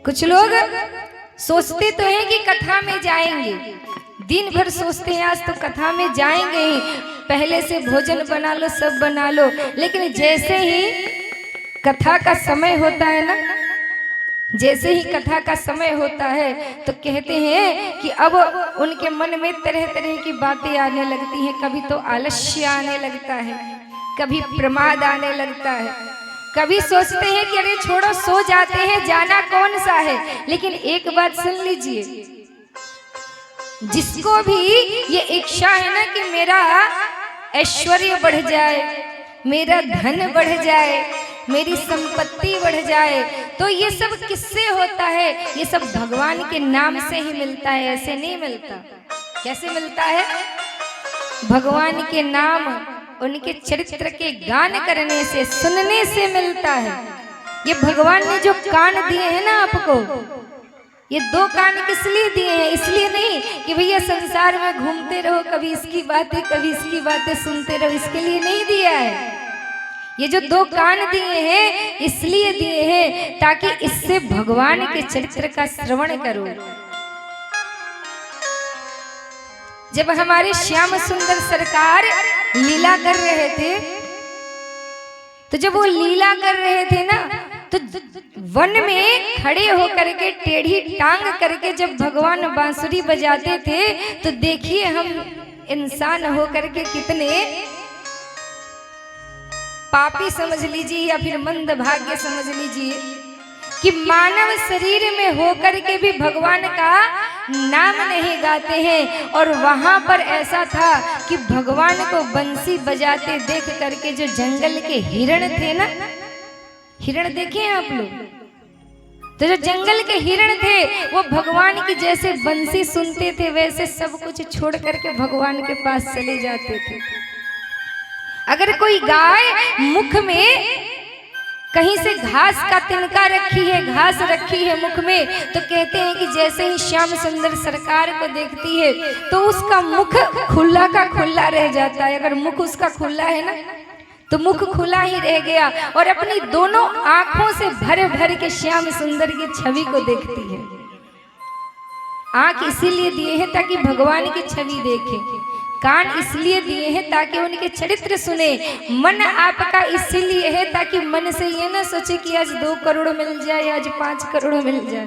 कुछ लोग सोचते तो हैं कि कथा में जाएंगे, दिन भर सोचते हैं आज तो कथा में जाएंगे ही, पहले से भोजन बना लो, सब बना लो, लेकिन जैसे ही कथा का समय होता है ना, जैसे ही कथा का समय होता है तो कहते हैं कि अब उनके मन में तरह तरह की बातें आने लगती हैं। कभी तो आलस्य आने लगता है, कभी प्रमाद आने लगता है, कभी सोचते हैं कि अरे छोड़ो सो जाते हैं, जाना कौन सा है। लेकिन एक बात सुन लीजिए, जिसको भी ये इच्छा है ना कि मेरा ऐश्वर्य बढ़ जाए, मेरा धन बढ़ जाए, मेरी संपत्ति बढ़ जाए, तो ये सब किससे होता है? ये सब भगवान के नाम से ही मिलता है, ऐसे नहीं मिलता। कैसे मिलता है? भगवान के नाम, उनके चरित्र के गान करने से, सुनने से मिलता है। ये भगवान ने जो कान दिए हैं ना आपको, ये दो कान किस लिए दिए हैं? इसलिए नहीं कि भैया संसार में घूमते रहो, कभी इसकी बातें कभी इसकी बातें सुनते रहो, इसके लिए नहीं दिया है। ये जो दो कान दिए हैं इसलिए दिए हैं ताकि इससे भगवान के चरित्र का श्रवण करो। जब हमारे श्याम सुंदर सरकार लीला कर रहे थे, तो जब वो लीला कर रहे थे ना, तो वन में खड़े होकर के टेढ़ी टांग करके जब भगवान बांसुरी बजाते थे, तो देखिए हम इंसान होकर के कितने पापी समझ लीजिए या फिर मंद भाग्य समझ लीजिए कि मानव शरीर में होकर के भी भगवान का नाम नहीं गाते हैं। और वहां पर ऐसा था कि भगवान को बंसी बजाते देख करके जो जंगल के हिरण थे ना, हिरण देखे हैं आप लोग? तो जो जंगल के हिरण थे वो भगवान की जैसे बंसी सुनते थे वैसे सब कुछ छोड़ करके भगवान के पास चले जाते थे। अगर कोई गाय मुख में कहीं से घास का तिनका रखी है, घास रखी है मुख में, तो कहते हैं कि जैसे ही श्याम सुंदर सरकार को देखती है तो उसका मुख खुला का खुला रह जाता है। अगर मुख उसका खुला है ना तो मुख खुला ही रह गया, और अपनी दोनों आंखों से भर भर के श्याम सुंदर की छवि को देखती है। आंख इसीलिए दिए हैं ताकि भगवान की छवि देखे, कान इसलिए दिए हैं ताकि उनके चरित्र सुने, मन आपका इसलिए है ताकि मन से ये ना सोचे कि आज 2 करोड़ मिल जाए, आज 5 करोड़ मिल जाए।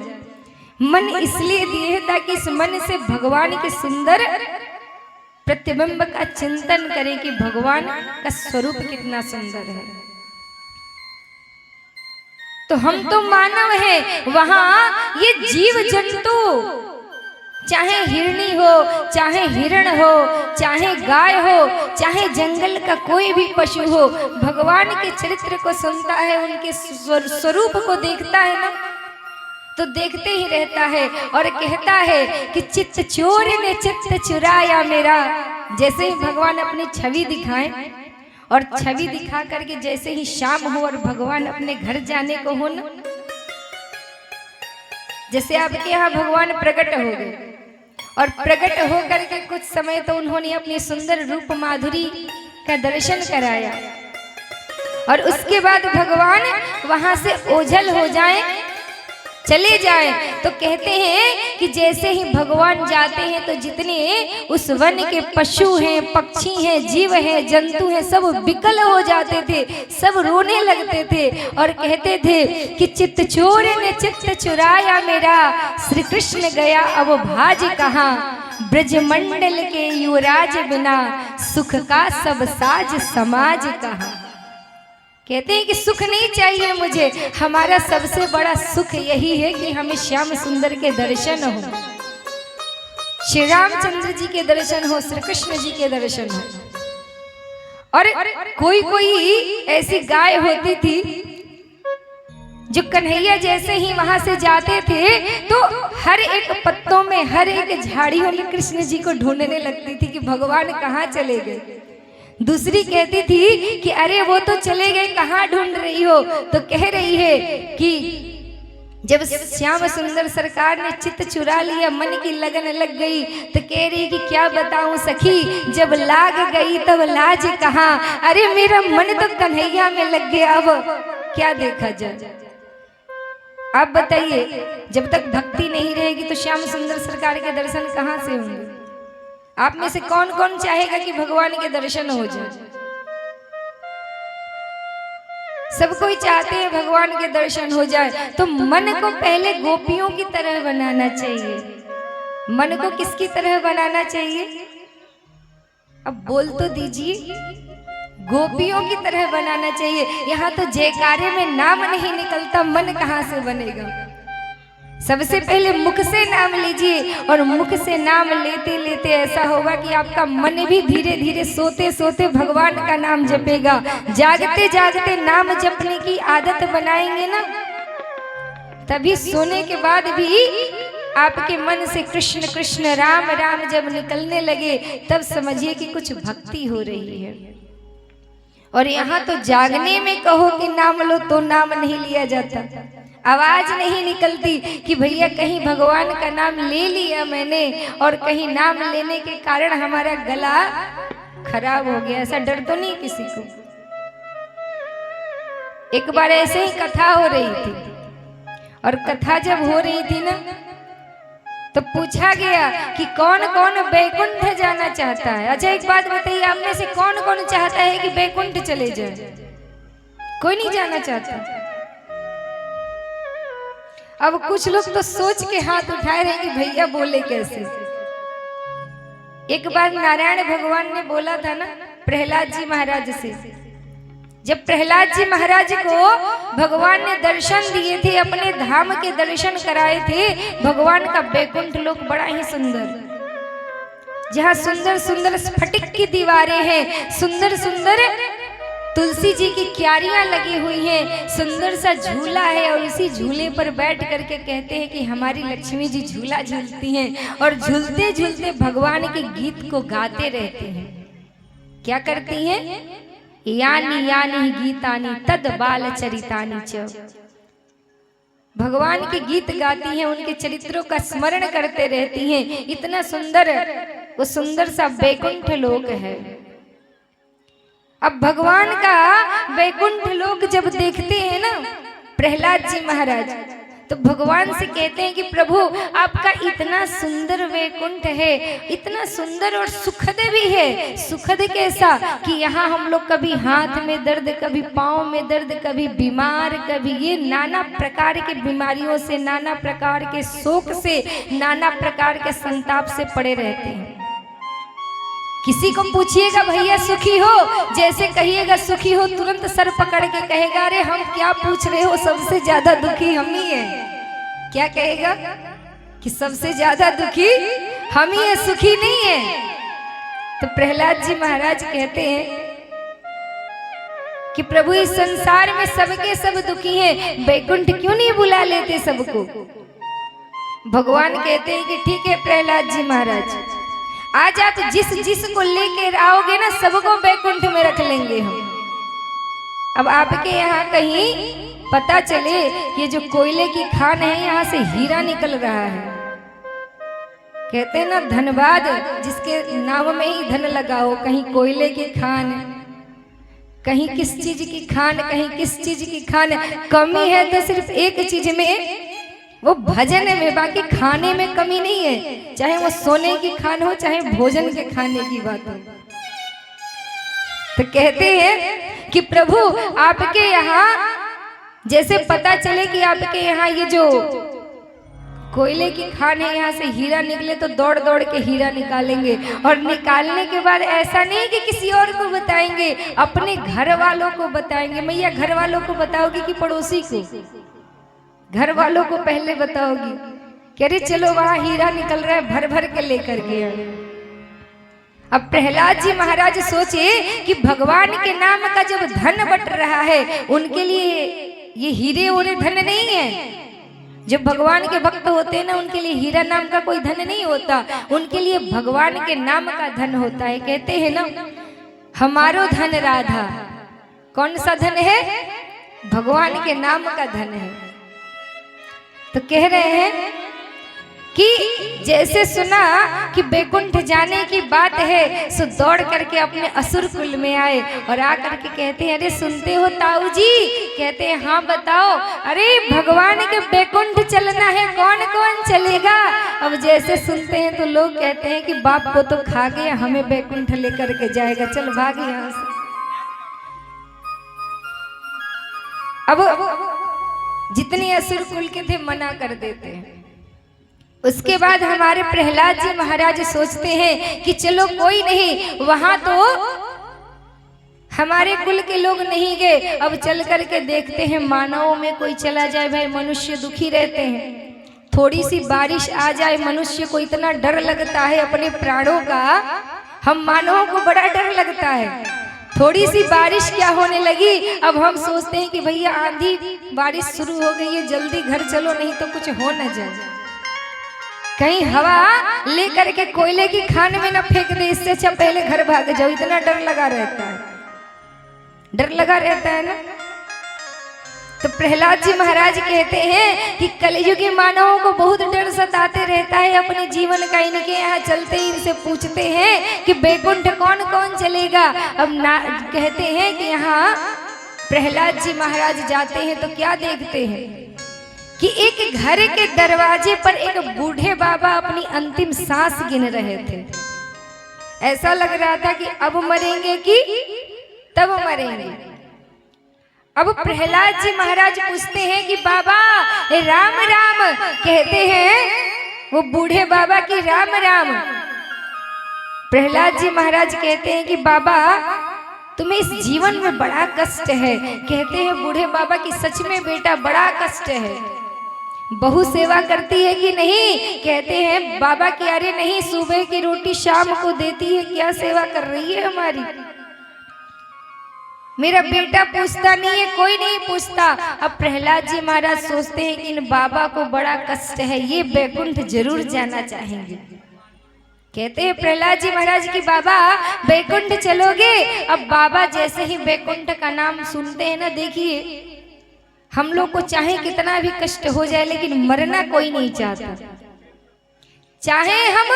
मन इसलिए दिए हैं ताकि इस मन से भगवान के सुंदर प्रतिबिंब का चिंतन करें कि भगवान का स्वरूप कितना सुंदर है। तो हम तो मानव हैं, वहां ये जीव जंतु, चाहे हिरणी हो, चाहे हिरण हो, चाहे गाय हो, चाहे जंगल का कोई भी पशु हो, भगवान के चरित्र को सुनता है, उनके स्वरूप को देखता है ना, तो देखते ही रहता है और कहता है कि चित्त चोर ने चित्त चुराया मेरा। जैसे ही भगवान अपनी छवि दिखाएं, और छवि दिखा करके जैसे ही शाम हो और भगवान अपने घर जाने को हो ना, जैसे आपके यहाँ भगवान प्रकट हो गए, और प्रकट हो करके कुछ समय तो उन्होंने अपनी सुंदर रूप माधुरी का दर्शन कराया, और उसके बाद भगवान वहां से ओझल हो जाएं, चले जाएं, तो कहते हैं कि जैसे ही भगवान जाते हैं तो जितने उस वन के पशु हैं, पक्षी हैं, जीव हैं, जंतु हैं, सब विकल हो जाते थे, सब रोने लगते थे और कहते थे कि चित्त चोर ने चित्त चुराया मेरा, श्री कृष्ण गया अब भाज कहाँ, ब्रजमंडल के युवराज बिना सुख का सब साज समाज कहाँ। कहते हैं कि सुख नहीं चाहिए मुझे, हमारा सबसे बड़ा सुख यही है कि हमें श्याम सुंदर के दर्शन हो, श्री रामचंद्र जी के दर्शन हो, श्री कृष्ण जी के दर्शन हो। और कोई कोई ऐसी गाय होती थी जो कन्हैया जैसे ही वहां से जाते थे तो हर एक पत्तों में, हर एक झाड़ियों में कृष्ण जी को ढूंढने लगती थी कि भगवान कहाँ चले गए। दूसरी कहती थी कि अरे वो तो चले गए, कहाँ ढूंढ रही हो? तो कह रही है कि जब श्याम सुंदर सरकार ने चित्त चुरा लिया, मन की लगन लग गई, तो कह रही कि क्या बताऊं सखी, जब लाग गई तब लाज कहाँ, अरे मेरा मन तो कन्हैया में लग गया, अब क्या देखा जाए। आप बताइए, जब तक भक्ति नहीं रहेगी तो श्याम सुंदर सरकार के दर्शन कहाँ से होंगे? आप में से कौन कौन चाहेगा कि भगवान के दर्शन हो जाए? सब कोई चाहते हैं भगवान के दर्शन हो जाए। तो मन को पहले गोपियों की तरह बनाना चाहिए। मन को किसकी तरह बनाना चाहिए? अब बोल तो दीजिए। गोपियों की तरह बनाना चाहिए। यहाँ तो जयकारे में नाम नहीं निकलता, मन कहाँ से बनेगा? सबसे पहले मुख से नाम लीजिए, और मुख से नाम लेते लेते ऐसा होगा कि आपका मन भी धीरे धीरे सोते सोते भगवान का नाम जपेगा। जागते जागते नाम जपने की आदत बनाएंगे ना, तभी सोने के बाद भी आपके मन से कृष्ण कृष्ण राम राम जब निकलने लगे, तब समझिए कि कुछ भक्ति हो रही है। और यहाँ तो जागने में कहो कि नाम लो तो नाम नहीं लिया जाता, आवाज नहीं निकलती कि भैया कहीं भगवान का नाम ले लिया मैंने और कहीं नाम लेने के कारण हमारा गला खराब हो गया। ऐसा डर तो नहीं किसी को? एक बार ऐसे ही कथा हो रही थी, और कथा जब हो रही थी ना, तो पूछा गया कि कौन कौन बैकुंठ जाना चाहता है। अच्छा एक बात बताइए, आप में से कौन कौन चाहता है कि बैकुंठ चले जाए? कोई नहीं जाना चाहता। अब कुछ लोग तो सोच के हाथ उठाए रहे कि भैया बोले कैसे। एक बार नारायण भगवान ने बोला था ना प्रहलाद जी महाराज से, जब प्रहलाद जी महाराज को भगवान ने दर्शन दिए थे, अपने धाम के दर्शन कराए थे, भगवान का बैकुंठ लोक बड़ा ही सुंदर, जहाँ सुंदर सुंदर स्फटिक की दीवारें हैं, सुंदर सुंदर तुलसी जी की क्यारियां लगी हुई हैं, सुंदर सा झूला है, और उसी झूले पर बैठ करके कहते हैं कि हमारी लक्ष्मी जी झूला झूलती हैं, और झूलते झूलते भगवान के गीत को गाते रहते हैं। क्या करती हैं? यानी यानी गीतानी तद बाल चरितानी च, भगवान के गीत गाती हैं, उनके चरित्रों का स्मरण करते रहती हैं। इतना सुंदर वो सुंदर सा बैकुंठ लोक है। अब भगवान का बैकुंठ लोक जब देखते हैं ना प्रहलाद जी महाराज, तो भगवान से कहते हैं कि प्रभु आपका इतना सुंदर वैकुंठ है, इतना सुंदर और सुखद भी है। सुखद कैसा कि यहाँ हम लोग कभी हाथ में दर्द, कभी पाँव में दर्द, कभी बीमार, कभी ये नाना प्रकार के बीमारियों से, नाना प्रकार के शोक से, नाना प्रकार के संताप से पड़े रहते हैं। किसी को पूछिएगा भैया सुखी हो, जैसे कहिएगा सुखी हो, तुरंत सर पकड़ के कहेगा अरे हम क्या पूछ रहे हो, सबसे ज्यादा दुखी हम ही है। क्या कहेगा कि सबसे ज्यादा दुखी हम ही है, सुखी नहीं है। तो प्रहलाद जी महाराज कहते हैं कि प्रभु इस संसार में सबके सब दुखी हैं, बैकुंठ क्यों नहीं बुला लेते सबको? भगवान कहते हैं कि ठीक है प्रहलाद जी महाराज, आज आप जिस जिस को लेकर आओगे ना, सबको बैकुंठ में रख लेंगे हम। अब आपके यहाँ कहीं पता चले कि जो कोयले की खान है यहाँ से हीरा निकल रहा है, कहते हैं ना धनबाद जिसके नाम में ही धन लगा हो, कहीं कोयले की खान, कहीं किस चीज की खान, कहीं किस चीज की खान। कमी है तो सिर्फ एक चीज में, वो भजन में, बाकी खाने में कमी नहीं है। चाहे वो सोने की खान हो, चाहे भोजन के खाने की बात हो। तो कहते हैं कि प्रभु आपके यहाँ जैसे पता चले कि आपके यहाँ ये जो कोयले की खान है, यहाँ से हीरा निकले, तो दौड़ दौड़ के हीरा निकालेंगे। और निकालने के बाद ऐसा नहीं कि किसी और को बताएंगे, अपने घर वालों को बताएंगे। मैया घर वालों को बताओगी कि पड़ोसी को? घर वालों को पहले बताओगी कि अरे चलो वहां हीरा निकल रहा है, भर भर के लेकर के। अब प्रहलाद जी महाराज सोचे कि भगवान के नाम का जब धन बट रहा है, उनके लिए ये हीरे और धन नहीं है। जब भगवान के भक्त होते हैं ना, उनके लिए हीरा नाम का कोई धन नहीं होता, उनके लिए भगवान के नाम का धन होता है। कहते हैं ना हमारो धन राधा, कौन सा धन है? भगवान के नाम का धन है। तो कह रहे हैं कि जैसे सुना कि बैकुंठ जाने की बात है, सो दौड़ करके अपने असुर कुल में आए और आकर के कहते हैं, अरे सुनते हो ताऊ जी? कहते हैं हाँ बताओ। अरे भगवान के बैकुंठ चलना है, कौन कौन चलेगा? अब जैसे सुनते हैं तो लोग कहते हैं कि बाप को तो खा गया, हमें बैकुंठ लेकर के जाएगा, चल भाग यहाँ से। अब जितने असुर कुल के थे मना कर देते हैं। उसके बाद हमारे प्रहलाद जी महाराज सोचते हैं कि चलो कोई नहीं, वहां तो हमारे कुल के लोग नहीं गए, अब चल करके देखते हैं मानवों में कोई चला जाए। भाई मनुष्य दुखी रहते हैं, थोड़ी सी बारिश आ जाए मनुष्य को इतना डर लगता है अपने प्राणों का, हम मानवों को बड़ा डर लगता है। थोड़ी सी बारिश क्या होने लगी, अब हम सोचते हैं कि भैया आंधी बारिश शुरू हो गई है, जल्दी घर चलो नहीं तो कुछ हो न जाए, कहीं हवा लेकर के कोयले की खान में न फेंक दे, इससे अच्छा पहले घर भाग जाओ। इतना डर लगा रहता है, डर लगा रहता है ना। तो प्रहलाद जी महाराज कहते हैं कि कलयुगी मानवों को बहुत डर सताते रहता है अपने जीवन का। इनके यहाँ चलते ही इनसे पूछते हैं कि बैकुंठ कौन कौन चलेगा। अब ना कहते हैं कि यहाँ प्रहलाद जी महाराज जाते हैं तो क्या देखते हैं कि एक घर के दरवाजे पर एक बूढ़े बाबा अपनी अंतिम सांस गिन रहे थे। ऐसा लग रहा था कि अब मरेंगे कि तब मरेंगे। अब प्रहलाद जी महाराज पूछते हैं कि बाबा राम राम, कहते हैं वो बूढ़े बाबा की राम राम। प्रहलाद जी महाराज कहते हैं कि बाबा तुम्हें इस जीवन में बड़ा कष्ट है। कहते हैं बूढ़े बाबा की सच में बेटा बड़ा कष्ट है। बहू सेवा करती है कि नहीं? कहते हैं बाबा की अरे नहीं, सुबह की रोटी शाम को देती है, क्या सेवा कर रही है हमारी। मेरा बेटा पूछता नहीं है, कोई नहीं पूछता। अब प्रहलाद जी महाराज सोचते हैं कि इन बाबा को बड़ा कष्ट है, ये बैकुंठ जरूर जाना चाहेंगे। कहते हैं प्रहलाद जी महाराज की बाबा बैकुंठ चलोगे? अब बाबा जैसे ही बैकुंठ का नाम सुनते हैं ना, देखिए हम लोग को चाहे कितना भी कष्ट हो जाए लेकिन मरना कोई नहीं चाहता। चाहे हम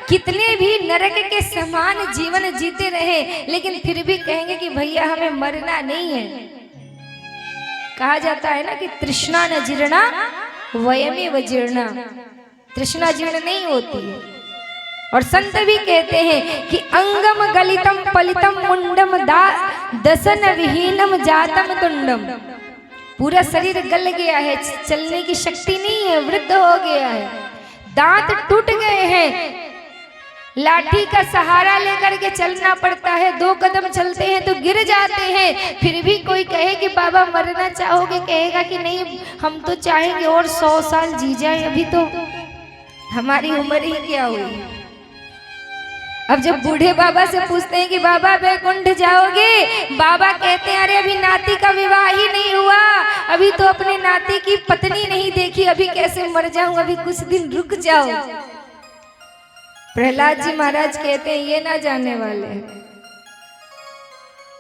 कितने भी नरक के समान जीवन जीते रहे लेकिन फिर भी कहेंगे कि भैया हमें मरना नहीं है। कहा जाता है ना कि तृष्णा न जीर्णा वयमेव जीर्णा, तृष्णा जीर्ण नहीं होती है। और संत भी कहते हैं कि अंगम गलितम पलितम मुंडम दसन विहीनम जातम तुंडम। पूरा शरीर गल गया है, चलने की शक्ति नहीं है, वृद्ध हो गया है, दांत टूट गए हैं, लाठी का सहारा लेकर के चलना पड़ता है, 2 कदम चलते हैं तो गिर जाते हैं। फिर भी कोई कहे कि बाबा मरना चाहोगे? कहेगा कि नहीं, हम तो चाहेंगे और 100 साल जी जाए, अभी तो हमारी उम्र ही क्या हुई। अब जब बूढ़े बाबा से पूछते हैं कि बाबा बैकुंठ जाओगे? बाबा कहते हैं अरे अभी नाती का विवाह ही नहीं हुआ, अभी तो अपने नाती की पत्नी नहीं देखी, अभी कैसे मर जाऊं, अभी कुछ दिन रुक जाओ। प्रहलाद जी महाराज कहते हैं ये ना जाने वाले हैं।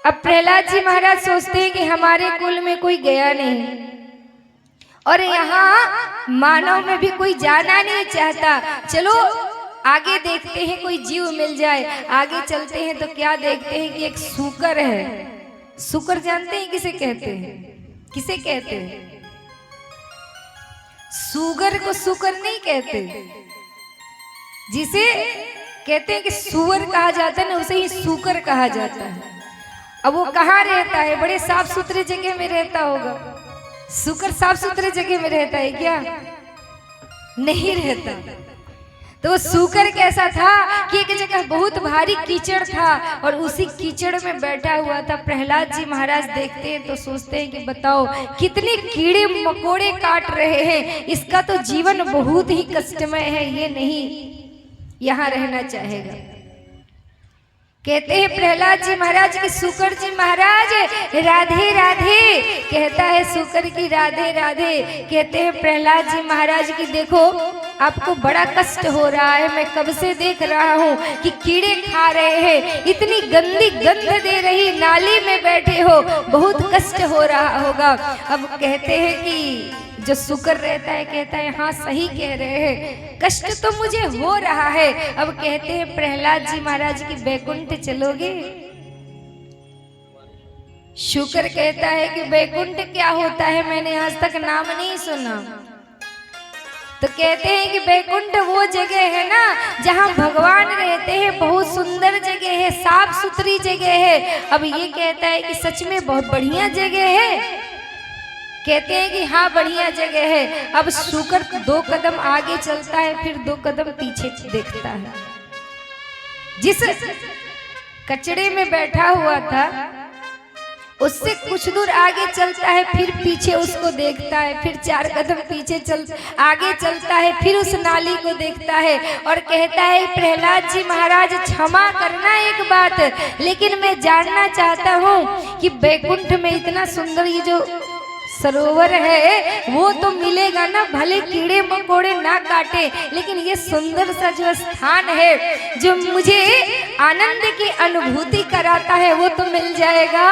अब प्रहलाद जी महाराज सोचते हैं कि हमारे कुल में कोई गया नहीं और यहाँ मानव में भी कोई जाना नहीं चाहता, चलो आगे देखते हैं कोई जीव मिल जाए। आगे चलते हैं तो क्या देखते हैं कि एक सूकर है। सूकर जानते हैं किसे कहते हैं? किसे कहते हैं? सूगर को सूकर नहीं कहते, जिसे कहते हैं कि सुअर कहा जाता है ना, उसे ही सूकर कहा जाता है। अब वो कहाँ रहता है? बड़े साफ सुथरे जगह में रहता होगा। सूकर साफ सुथरे जगह में रहता है क्या? नहीं रहता। तो वो सूकर कैसा था कि एक जगह बहुत भारी कीचड़ था और उसी कीचड़ में बैठा हुआ था। प्रहलाद जी महाराज देखते हैं तो सोचते हैं कि बताओ कितने कीड़े मकोड़े काट रहे हैं, इसका तो जीवन बहुत ही कष्टमय है, ये नहीं यहाँ रहना चाहेगा। कहते हैं प्रहलाद जी महाराज की सूकर जी महाराज राधे राधे, कहता है सूकर की राधे राधे। कहते हैं प्रहलाद जी महाराज की देखो आपको बड़ा कष्ट हो रहा है, मैं कब से देख रहा हूँ कि कीड़े खा रहे हैं, इतनी गंदी गंध दे रही नाली में बैठे हो, बहुत कष्ट हो रहा होगा। अब कहते हैं कि जो शुक्र रहता है कहता है हाँ सही कह रहे हैं, कष्ट तो मुझे हो रहा है। अब कहते हैं प्रहलाद जी महाराज की बैकुंठ चलोगे? शुक्र कहता है कि बैकुंठ क्या होता है, मैंने आज तक नाम नहीं सुना। तो कहते हैं कि बैकुंठ वो जगह है ना जहाँ भगवान रहते हैं, बहुत सुंदर जगह है, साफ सुथरी जगह है। अब ये कहता है कि सच में बहुत बढ़िया जगह है। कहते हैं कि हाँ बढ़िया जगह है। अब शुक्र 2 कदम आगे चलता है, फिर 2 कदम पीछे देखता है। जिस कचड़े में बैठा हुआ था उससे कुछ दूर आगे चलता है, फिर पीछे उसको देखता है, फिर 4 कदम पीछे आगे चलता है, फिर उस नाली को देखता है और कहता है प्रहलाद जी महाराज क्षमा करना एक बात, लेकिन मैं जानना चाहता हूँ कि बैकुंठ में इतना सुंदर ये जो सरोवर है वो तो मिलेगा ना, भले कीड़े मकोड़े ना काटे, लेकिन ये सुंदर सा जो स्थान है जो मुझे आनंद की अनुभूति कराता है वो तो मिल जाएगा।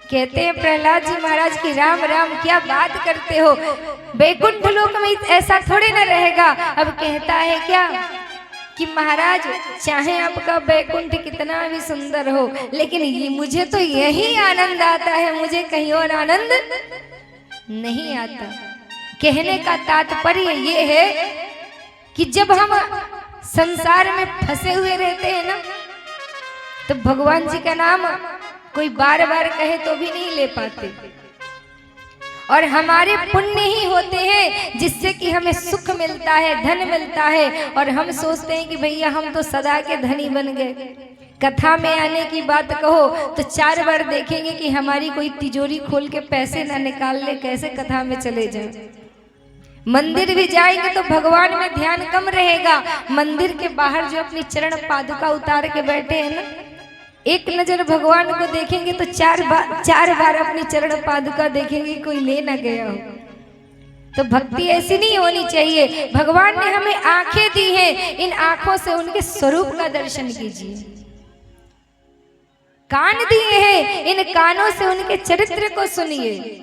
कहते हैं प्रहलाद जी महाराज की राम राम क्या बात करते हो, बैकुंठ लोक में ऐसा थोड़े ना रहेगा। अब कहता है क्या कि महाराज चाहे आपका बैकुंठ कितना भी सुंदर हो, लेकिन मुझे तो यही आनंद आता है, मुझे कहीं और आनंद नहीं आता। कहने का तात्पर्य ये है कि जब हम संसार में फंसे हुए रहते हैं ना, तो भगवान जी का नाम कोई बार बार कहे तो भी नहीं ले पाते, और हमारे पुण्य ही होते हैं जिससे कि हमें सुख मिलता है, धन मिलता है, और हम सोचते हैं कि भैया हम तो सदा के धनी बन गए। कथा में आने की बात कहो तो 4 बार देखेंगे कि हमारी कोई तिजोरी खोल के पैसे ना निकाल ले, कैसे कथा में चले जाए। मंदिर भी जाएंगे तो भगवान में ध्यान कम रहेगा। मंदिर के बाहर जो अपनी चरण पादुका उतार के बैठे हैं ना, एक नजर भगवान को देखेंगे तो 4 बार अपनी चरण पादुका देखेंगे, कोई ले ना गया हो। तो भक्ति ऐसी नहीं होनी चाहिए। भगवान ने हमें आंखें दी हैं, इन आंखों से उनके स्वरूप का दर्शन कीजिए। कान दिए हैं, इन कानों से उनके चरित्र को सुनिए।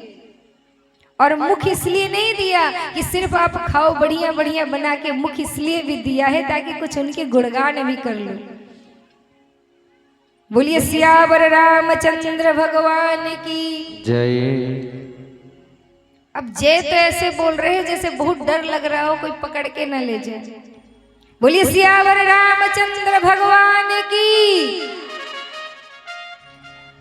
और मुख इसलिए नहीं दिया कि सिर्फ आप खाओ, बढ़िया बढ़िया बना के मुख इसलिए भी दिया है ताकि कुछ उनके गुणगान भी कर लो। बोलिए सियावर रामचंद्र भगवान की जय। अब जय तो ऐसे बोल रहे हैं जैसे बहुत डर लग रहा हो कोई पकड़ के न ले जाए। बोलिए सियावर रामचंद्र भगवान की।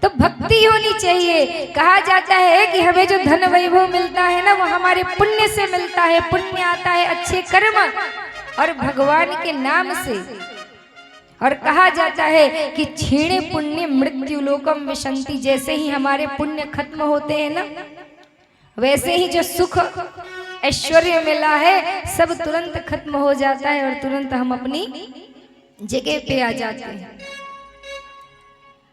तो भक्ति होनी चाहिए। कहा जाता है कि हमें जो धन वैभव मिलता है ना, वो हमारे पुण्य से मिलता है। पुण्य आता है अच्छे कर्म और भगवान के नाम से। और कहा जाता है कि क्षीणे पुण्य मृत्यु लोकम विशंति, जैसे ही हमारे पुण्य खत्म होते हैं ना, वैसे ही जो सुख ऐश्वर्य मिला है सब तुरंत खत्म हो जाता है और तुरंत हम अपनी जगह पे आ जाते हैं।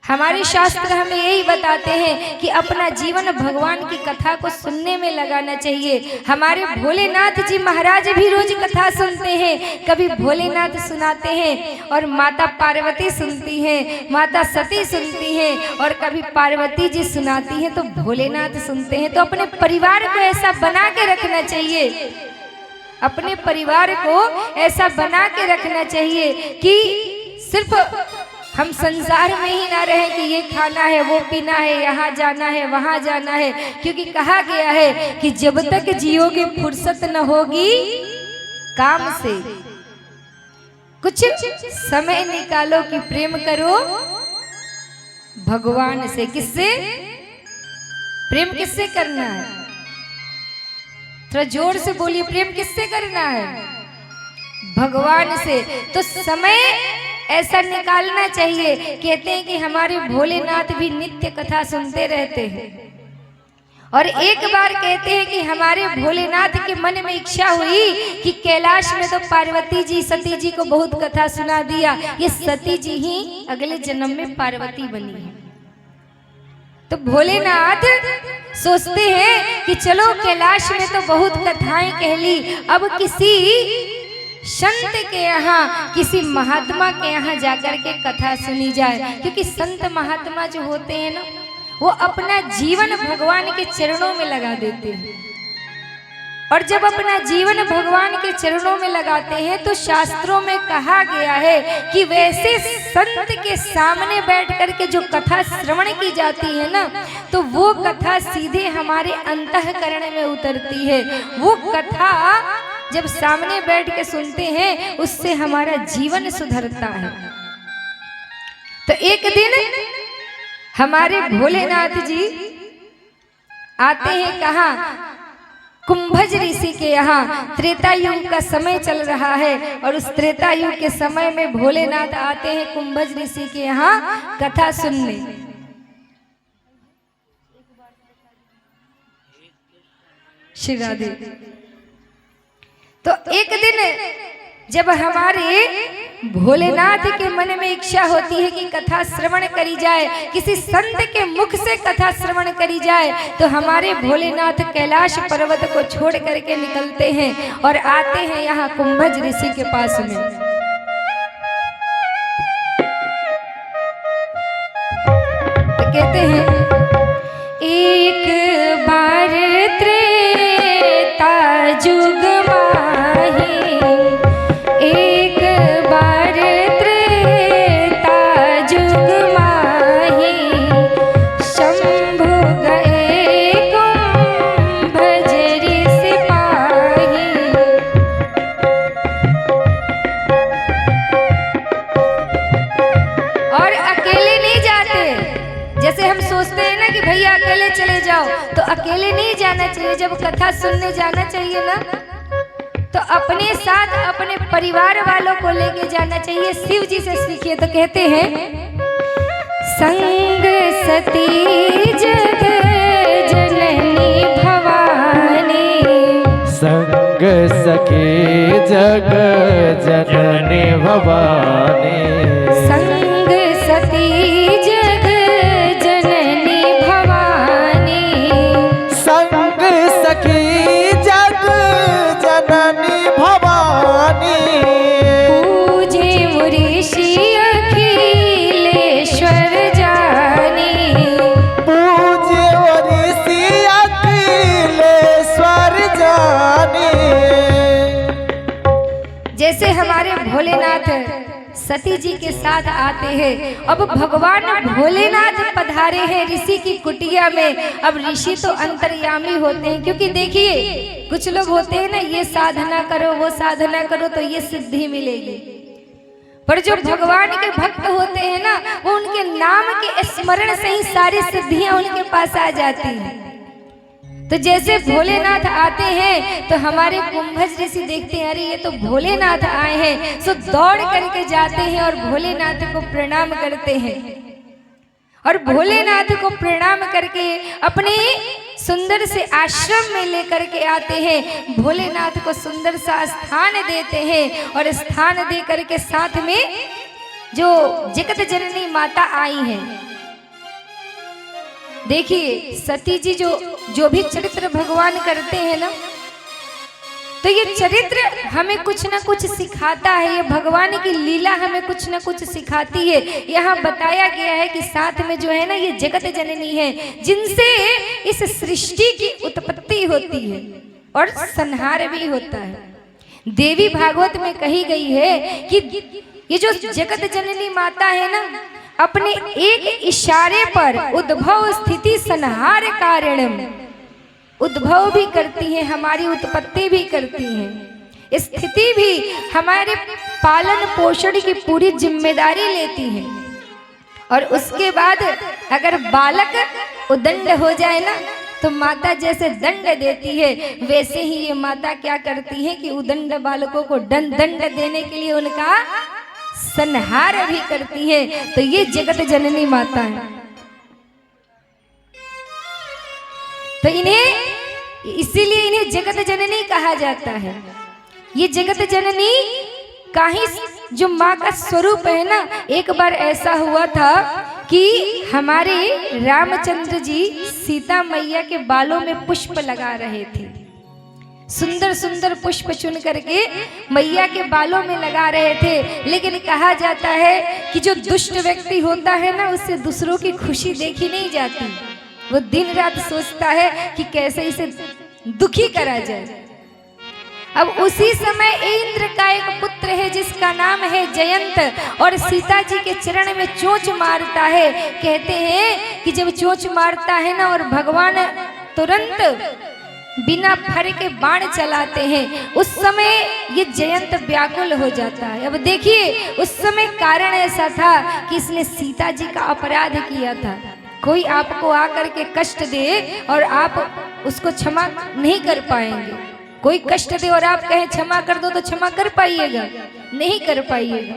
हमारे शास्त्र हमें यही बताते हैं कि अपना जीवन भगवान की कथा को सुनने में लगाना चाहिए। हमारे भोलेनाथ जी महाराज भी रोज कथा सुनते हैं। कभी भोलेनाथ सुनाते हैं और माता पार्वती सुनती हैं, माता सती सुनती हैं, और कभी पार्वती जी सुनाती हैं तो भोलेनाथ सुनते हैं। तो अपने परिवार को ऐसा बना के रखना चाहिए, अपने परिवार को ऐसा बना के रखना चाहिए कि सिर्फ हम संसार में ही ना रहे कि ये खाना है, वो पीना है, यहाँ जाना है, वहाँ जाना है। क्योंकि कहा गया है कि जब तक जियोगे फुर्सत न होगी काम से। कुछ समय निकालो कि प्रेम करो भगवान से। किससे प्रेम? किससे करना है? थोड़ा जोर से बोलिए, प्रेम किससे करना है? भगवान से। तो समय ऐसा निकालना चाहिए। कहते हैं कि हमारे भोलेनाथ भी नित्य कथा सुनते रहते हैं। और एक बार कहते हैं कि हमारे भोलेनाथ के मन में इच्छा हुई कि कैलाश में तो पार्वती जी सती जी को बहुत कथा सुना दिया, ये सती जी ही अगले जन्म में पार्वती बनी है। तो भोलेनाथ सोचते हैं कि चलो कैलाश में तो बहुत कथाएं कह ली, अब किसी संत के यहाँ, किसी महात्मा के यहाँ जाकर के कथा सुनी जाए। क्योंकि संत महात्मा जो होते हैं ना, वो अपना जीवन भगवान के चरणों में लगा देते हैं। और जब अपना जीवन भगवान के चरणों में लगाते हैं तो शास्त्रों में कहा गया है कि वैसे संत के सामने बैठ करके जो कथा श्रवण की जाती है ना, तो वो कथा सीधे हमारे अंतःकरण में उतरती है। वो कथा जब सामने बैठ के सुनते हैं उससे हमारा जीवन सुधरता है। तो एक दिन हमारे भोलेनाथ जी आते हैं कहाँ, कुंभज ऋषि के यहाँ। त्रेता युग का समय चल रहा है और उस त्रेता युग के समय में भोलेनाथ आते हैं कुंभज ऋषि के यहाँ कथा सुनने। श्री राधे। तो एक दिन जब हमारे भोलेनाथ के मन में इच्छा होती है कि कथा श्रवण करी जाए, किसी संत के मुख से कथा श्रवण करी जाए, तो हमारे भोलेनाथ कैलाश पर्वत को छोड़ करके निकलते हैं और आते हैं यहाँ कुंभज ऋषि के पास में। तो कहते हैं एक बार त्रेता जुग माही, एक बार त्रेता जुग माही, शंभु गए कुंभज ऋषि पाही। और अकेले नहीं जाते, जैसे हम सोचते हैं ना कि भैया अकेले चले जाओ, तो अकेले नहीं जाना चाहिए। जब कथा सुनने जाना चाहिए ना, तो अपने साथ अपने परिवार वालों को लेके जाना चाहिए। शिव जी से सीखिए। तो कहते हैं संग सती जग जननी भवानी, संग सखी जग जननी भवानी, संग सती जग जननी भवानी, संग सखी जग जननी भवानी, पूजे मुरीषि अखिलेश्वर जानी, पूज्य ऋषि अखिलेश्वर जानी। जैसे हमारे भोलेनाथ सती जी के साथ आते हैं। अब भगवान भोलेनाथ पधारे हैं ऋषि की कुटिया में। अब ऋषि तो अंतर्यामी होते हैं, क्योंकि देखिए कुछ लोग होते हैं ना, ये साधना करो वो साधना करो तो ये सिद्धि मिलेगी, पर जो भगवान के भक्त होते हैं ना, वो उनके नाम के स्मरण से ही सारी सिद्धियां उनके पास आ जाती हैं। तो जैसे भोलेनाथ आते हैं तो हमारे कुंभज ऋषि देखते हैं, अरे ये तो भोलेनाथ आए हैं, सो दौड़ करके जाते हैं और भोलेनाथ को प्रणाम करते हैं। और भोलेनाथ को प्रणाम करके अपने सुंदर से आश्रम में लेकर के आते हैं। भोलेनाथ को सुंदर सा स्थान देते हैं और स्थान दे करके साथ में जो जगत जननी माता आई हैं, देखिए सती जी जो भी चरित्र भगवान करते हैं ना, तो ये चरित्र हमें कुछ ना कुछ सिखाता है। ये भगवान की लीला हमें कुछ ना कुछ सिखाती है। यहाँ बताया गया है कि साथ में जो है ना, ये जगत जननी है, जिनसे इस सृष्टि की उत्पत्ति होती है और संहार भी होता है। देवी भागवत में कही गई है कि ये जो जगत जननी माता है ना, अपने एक इशारे पर उद्भव स्थिति संहार कारण उद्भव भी करती हैं, हमारी उत्पत्ति भी करती हैं, स्थिति भी हमारे पालन पोषण की पूरी जिम्मेदारी लेती हैं। और उसके बाद अगर बालक उदंड हो जाए ना, तो माता जैसे दंड देती है, वैसे ही ये माता क्या करती है कि उदंड बालकों को दंड देने के लिए उनका संहार भी करती है। तो ये जगत जननी माता है। तो इसीलिए इन्हें जगत जननी कहा जाता है। ये जगत जननी का ही जो माँ का स्वरूप है ना। एक बार ऐसा हुआ था कि हमारे रामचंद्र जी सीता मैया के बालों में पुष्प लगा रहे थे। सुंदर सुंदर पुष्प चुन करके मैया के बालों में लगा रहे थे। लेकिन कहा जाता है कि जो दुष्ट व्यक्ति होता है ना, उससे दूसरों की खुशी देखी नहीं जाती। वो दिन रात सोचता है कि कैसे इसे दुखी करा जाए। अब उसी समय इंद्र का एक पुत्र है जिसका नाम है जयंत, और सीता जी के चरण में चोंच मारता है। कहते हैं कि जब चोंच मारता है ना और भगवान तुरंत बिना फर के बाण चलाते हैं, उस समय ये जयंत व्याकुल हो जाता है। अब देखिए उस समय कारण ऐसा था कि इसने सीता जी का अपराध किया था। कोई आपको आकर के कष्ट दे और आप उसको क्षमा नहीं कर पाएंगे। कोई कष्ट दे और आप कहें क्षमा कर दो तो क्षमा कर पाइएगा? नहीं कर पाइएगा।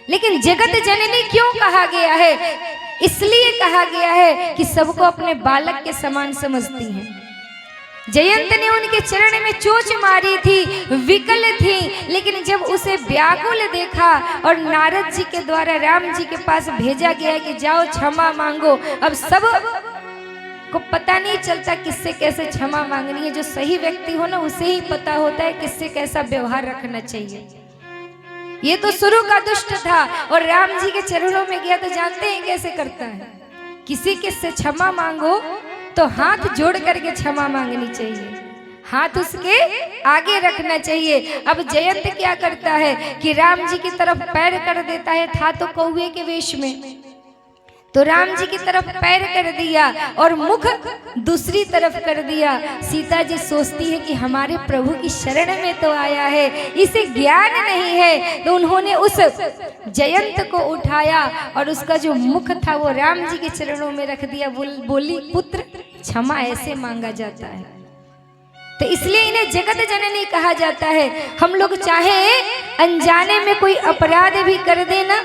लेकिन जगत जननी क्यों कहा गया है? इसलिए कहा गया है कि सबको अपने बालक के समान समझती हैं। जयंत ने उनके चरण में चोंच मारी थी, विकल थी, लेकिन जब उसे व्याकुल देखा और नारद जी के द्वारा राम जी के पास भेजा गया कि जाओ क्षमा मांगो। अब सब को पता नहीं चलता किससे कैसे क्षमा मांगनी है। जो सही व्यक्ति हो ना उसे ही पता होता है किससे कैसा व्यवहार रखना चाहिए। ये तो शुरू का दुष्ट था और राम जी के चरणों में गया तो जानते हैं कैसे करता है। किसी किससे क्षमा मांगो तो हाथ जोड़ करके क्षमा मांगनी चाहिए, हाथ उसके आगे रखना चाहिए। अब जयंत क्या करता है कि राम जी की तरफ पैर कर देता है, था तो कौवे के वेश में, तो राम जी की तरफ पैर कर दिया और मुख दूसरी तरफ कर दिया। सीता जी सोचती है कि हमारे प्रभु की शरण में तो आया है, इसे ज्ञान नहीं है, तो उन्होंने उस जयंत को उठाया और उसका जो मुख था वो राम जी के चरणों में रख दिया। बोली पुत्र क्षमा ऐसे मांगा जाता है। तो इसलिए इन्हें जगत जननी कहा जाता है। हम लोग चाहे अनजाने में कोई अपराध भी कर देना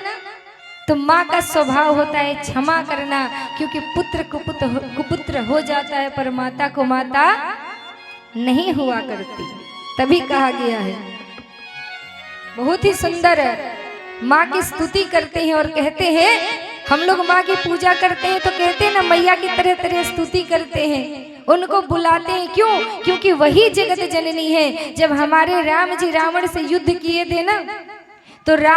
तो माँ का स्वभाव होता है क्षमा करना, क्योंकि पुत्र कुपुत्र हो जाता है पर माता को माता नहीं हुआ करती। तभी कहा गया है। बहुत ही सुंदर माँ की स्तुति करते हैं और कहते हैं, हम लोग माँ की पूजा करते हैं तो कहते हैं ना मैया की तरह तरह स्तुति करते हैं, उनको बुलाते हैं। क्यों? क्योंकि वही जगत जननी है। जब हमारे राम जी रावण से युद्ध किए थे ना, तो राम